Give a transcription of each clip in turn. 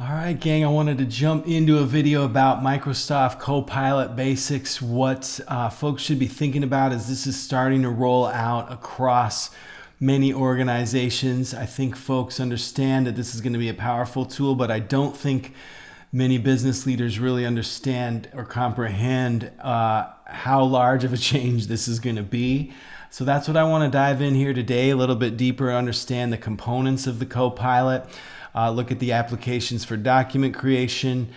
All right, gang, I wanted to jump into a video about Microsoft Copilot basics, what folks should be thinking about as this is starting to roll out across many organizations. I think folks understand that this is going to be a powerful tool, but I don't think many business leaders really understand or comprehend how large of a change this is going to be. So that's what I want to dive in here today, a little bit deeper, understand the components of the Copilot. Look at the applications for document creation,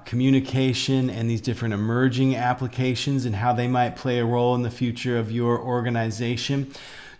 communication, and these different emerging applications and how they might play a role in the future of your organization.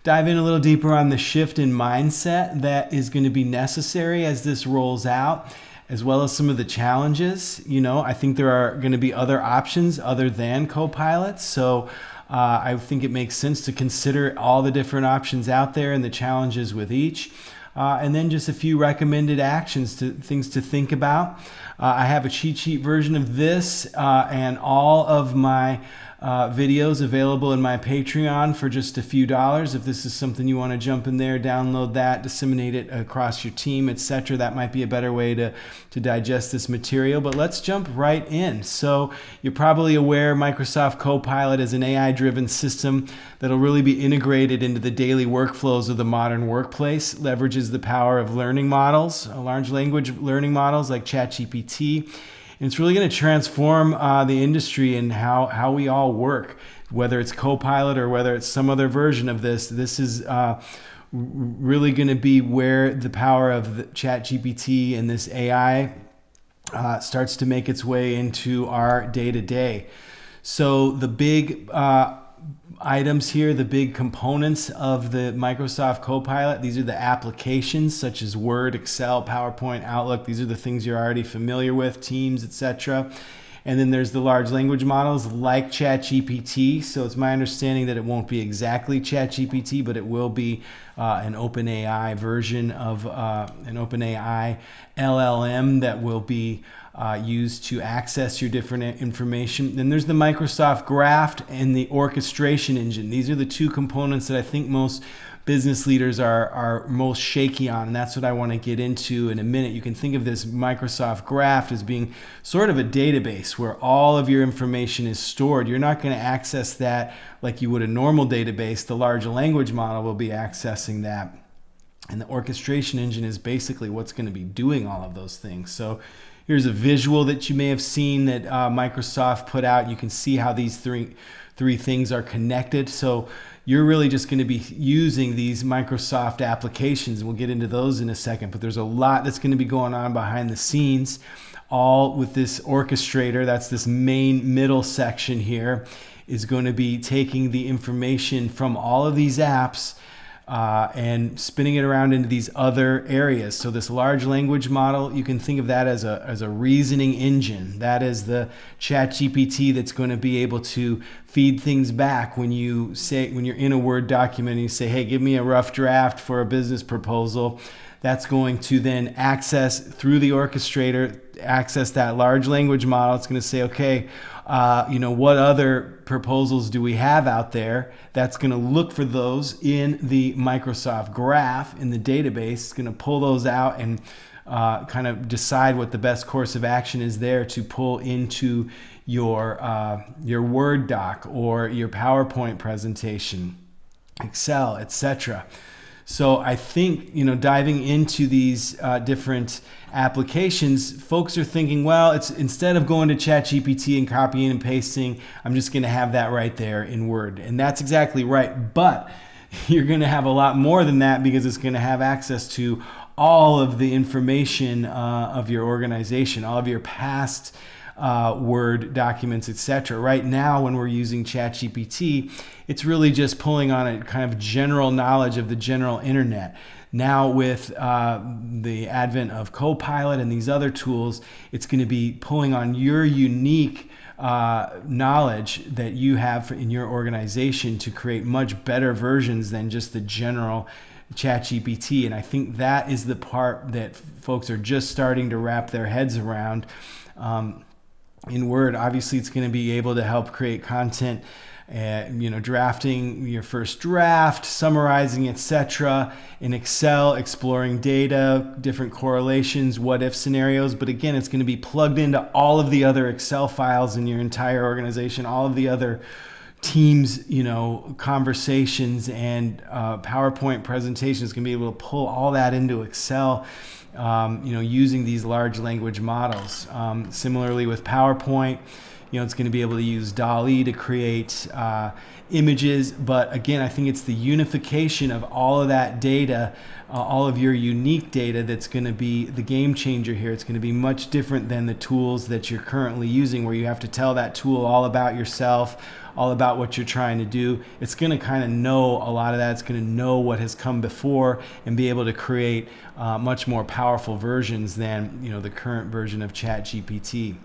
Dive in a little deeper on the shift in mindset that is going to be necessary as this rolls out, as well as some of the challenges. I think there are going to be other options other than Copilot. So I think it makes sense to consider all the different options out there and the challenges with each. And then just a few recommended actions, things to think about. I have a cheat sheet version of this and all of my videos available in my Patreon for just a few dollars. If this is something you want to jump in there, download that, disseminate it across your team, etc. That might be a better way to digest this material. But let's jump right in. So you're probably aware Microsoft Copilot is an AI-driven system that'll really be integrated into the daily workflows of the modern workplace, leverages the power of learning models, large language learning models like ChatGPT. And it's really going to transform the industry and how we all work, whether it's Copilot or whether it's some other version of this. This is really going to be where the power of the ChatGPT and this AI starts to make its way into our day-to-day. So the big items here, the big components of the Microsoft Copilot, these are the applications such as Word, Excel, PowerPoint, Outlook. These are the things you're already familiar with, Teams, etc. And then there's the large language models like ChatGPT. So it's my understanding that it won't be exactly ChatGPT, but it will be an OpenAI version of an OpenAI LLM that will be used to access your different information. Then there's the Microsoft Graph and the orchestration engine. These are the two components that I think most business leaders are most shaky on, and that's what I want to get into in a minute. You can think of this Microsoft Graph as being sort of a database where all of your information is stored. You're not going to access that like you would a normal database. The large language model will be accessing that. And the orchestration engine is basically what's going to be doing all of those things. So here's a visual that you may have seen that Microsoft put out. You can see how these three things are connected. So you're really just going to be using these Microsoft applications. We'll get into those in a second, but there's a lot that's going to be going on behind the scenes, all with this orchestrator. That's this main middle section here, is going to be taking the information from all of these apps and spinning it around into these other areas. So this large language model, you can think of that as a reasoning engine. That is the ChatGPT that's going to be able to feed things back when you're in a Word document and you say, hey, give me a rough draft for a business proposal. That's going to then access through the orchestrator, access that large language model. It's going to say, okay, what other proposals do we have out there? That's going to look for those in the Microsoft Graph in the database. It's going to pull those out and kind of decide what the best course of action is there to pull into your Word doc or your PowerPoint presentation, Excel, etc. So I think, diving into these different applications, folks are thinking, well, it's instead of going to ChatGPT and copying and pasting, I'm just going to have that right there in Word. And that's exactly right. But you're going to have a lot more than that because it's going to have access to all of the information of your organization, all of your past Word documents, etc. Right now, when we're using ChatGPT, it's really just pulling on a kind of general knowledge of the general internet. Now, with the advent of Copilot and these other tools, it's going to be pulling on your unique knowledge that you have in your organization to create much better versions than just the general ChatGPT. And I think that is the part that folks are just starting to wrap their heads around. In Word, obviously, it's going to be able to help create content drafting your first draft, summarizing, etc. In Excel, exploring data, different correlations, what if scenarios. But again, it's going to be plugged into all of the other Excel files in your entire organization, all of the other Teams, conversations and PowerPoint presentations. Can be able to pull all that into Excel, using these large language models. Similarly with PowerPoint, it's going to be able to use DALL-E to create images. But again, I think it's the unification of all of that data, all of your unique data, that's going to be the game changer here. It's going to be much different than the tools that you're currently using, where you have to tell that tool all about yourself, all about what you're trying to do. It's going to kind of know a lot of that. It's going to know what has come before and be able to create much more powerful versions than the current version of ChatGPT.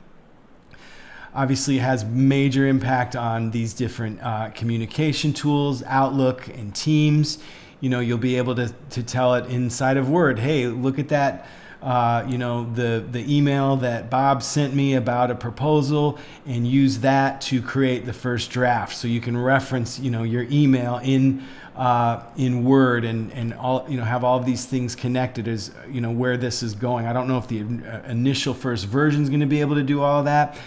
Obviously, it has major impact on these different communication tools, Outlook and Teams. You'll be able to tell it inside of Word, hey, look at that, the email that Bob sent me about a proposal, and use that to create the first draft. So you can reference, your email in Word and all, have all of these things connected as, where this is going. I don't know if the initial first version is going to be able to do all of that.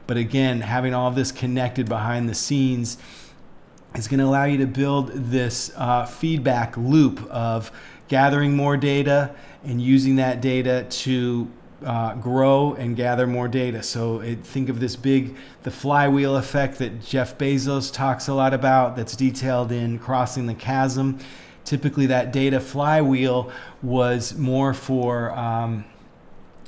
But again, having all of this connected behind the scenes is going to allow you to build this feedback loop of gathering more data and using that data to grow and gather more data. So think of the flywheel effect that Jeff Bezos talks a lot about, that's detailed in Crossing the Chasm. Typically that data flywheel was more for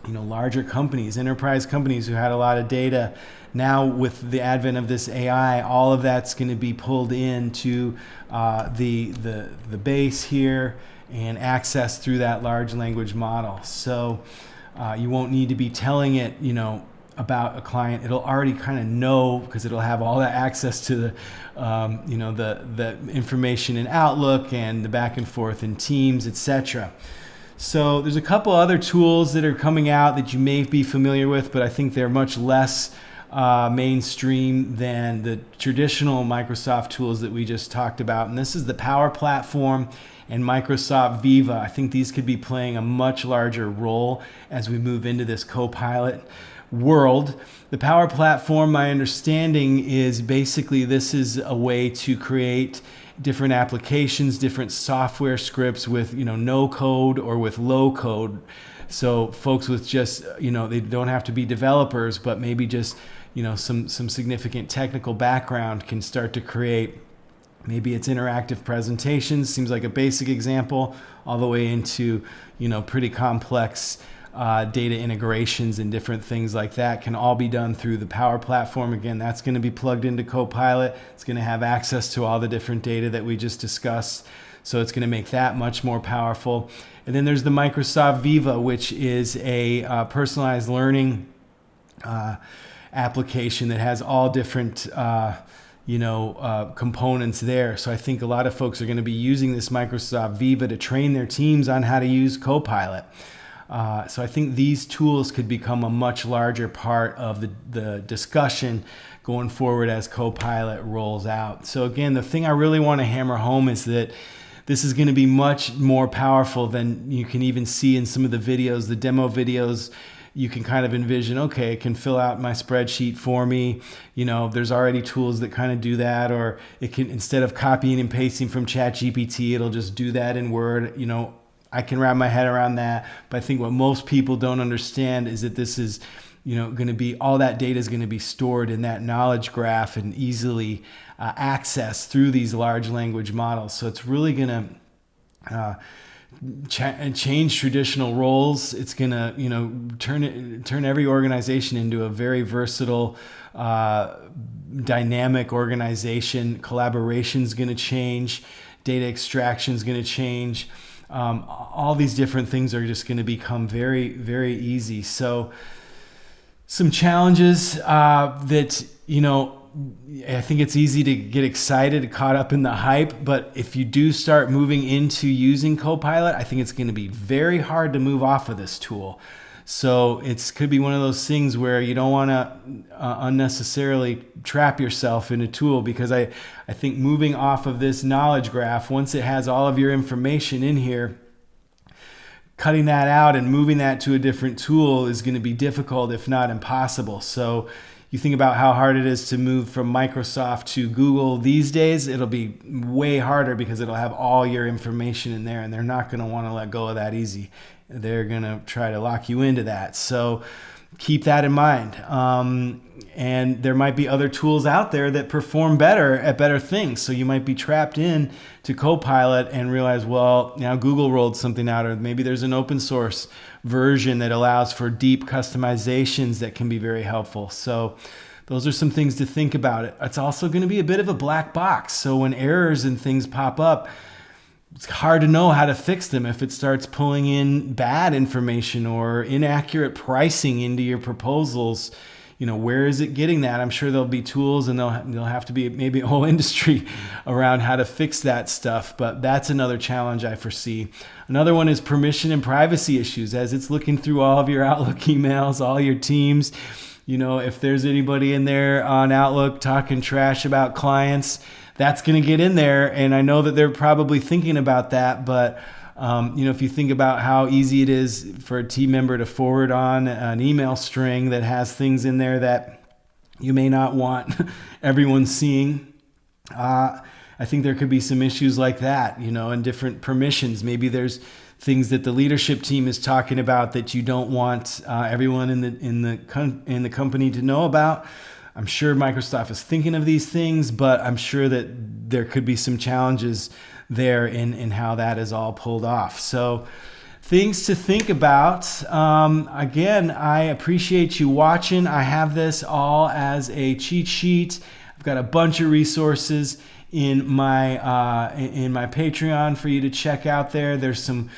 larger companies, enterprise companies who had a lot of data. Now with the advent of this AI, all of that's going to be pulled into the base here and accessed through that large language model. So you won't need to be telling it, about a client. It'll already kind of know, because it'll have all that access to the information in Outlook and the back and forth in Teams, etc. So there's a couple other tools that are coming out that you may be familiar with, but I think they're much less mainstream than the traditional Microsoft tools that we just talked about. And this is the Power Platform and Microsoft Viva. I think these could be playing a much larger role as we move into this Copilot world. The Power Platform, my understanding, is basically this is a way to create different applications, different software scripts with no code or with low code. So folks with just they don't have to be developers, but maybe just some significant technical background can start to create. Maybe it's interactive presentations, seems like a basic example, all the way into pretty complex data integrations and different things like that can all be done through the Power Platform. Again, that's going to be plugged into Copilot. It's going to have access to all the different data that we just discussed. So it's going to make that much more powerful. And then there's the Microsoft Viva, which is a personalized learning application that has all different components there. So I think a lot of folks are going to be using this Microsoft Viva to train their teams on how to use Copilot. So I think these tools could become a much larger part of the discussion going forward as Copilot rolls out. So again, the thing I really want to hammer home is that this is going to be much more powerful than you can even see in some of the videos, the demo videos. You can kind of envision, okay, it can fill out my spreadsheet for me. There's already tools that kind of do that, or it can, instead of copying and pasting from ChatGPT, it'll just do that in Word. I can wrap my head around that. But I think what most people don't understand is that this is, going to be, all that data is going to be stored in that knowledge graph and easily accessed through these large language models. So it's really going to change traditional roles. It's going to, turn every organization into a very versatile, dynamic organization. Collaboration is going to change. Data extraction is going to change. All these different things are just going to become very, very easy. So some challenges that, I think it's easy to get excited, caught up in the hype, but if you do start moving into using Copilot, I think it's going to be very hard to move off of this tool. So it could be one of those things where you don't want to unnecessarily trap yourself in a tool, because I think moving off of this knowledge graph, once it has all of your information in here, cutting that out and moving that to a different tool is going to be difficult, if not impossible. So you think about how hard it is to move from Microsoft to Google these days. It'll be way harder because it'll have all your information in there, and they're not going to want to let go of that easy. They're going to try to lock you into that. So keep that in mind. And there might be other tools out there that perform better at better things. So you might be trapped in to Copilot and realize, well, now Google rolled something out, or maybe there's an open source version that allows for deep customizations that can be very helpful. So those are some things to think about. It's also going to be a bit of a black box. So when errors and things pop up, it's hard to know how to fix them. If it starts pulling in bad information or inaccurate pricing into your proposals, where is it getting that? I'm sure there'll be tools, and there'll have to be maybe a whole industry around how to fix that stuff. But that's another challenge I foresee. Another one is permission and privacy issues. As it's looking through all of your Outlook emails, all your teams, if there's anybody in there on Outlook talking trash about clients, that's going to get in there. And I know that they're probably thinking about that, but if you think about how easy it is for a team member to forward on an email string that has things in there that you may not want everyone seeing, I think there could be some issues like that, and different permissions. Maybe there's things that the leadership team is talking about that you don't want everyone in the company to know about. I'm sure Microsoft is thinking of these things, but I'm sure that there could be some challenges there in how that is all pulled off. So things to think about. Again, I appreciate you watching. I have this all as a cheat sheet. I've got a bunch of resources in my Patreon for you to check out there. There's some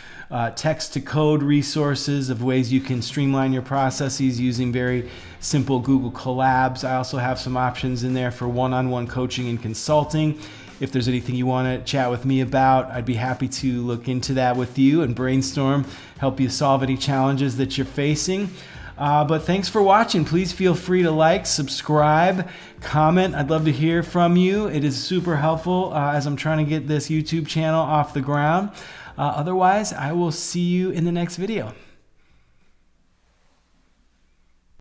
text to code resources of ways you can streamline your processes using very simple Google Collabs. I also have some options in there for one-on-one coaching and consulting. If there's anything you want to chat with me about, I'd be happy to look into that with you and brainstorm, help you solve any challenges that you're facing. But thanks for watching. Please feel free to like, subscribe, comment. I'd love to hear from you. It is super helpful as I'm trying to get this YouTube channel off the ground. Otherwise, I will see you in the next video.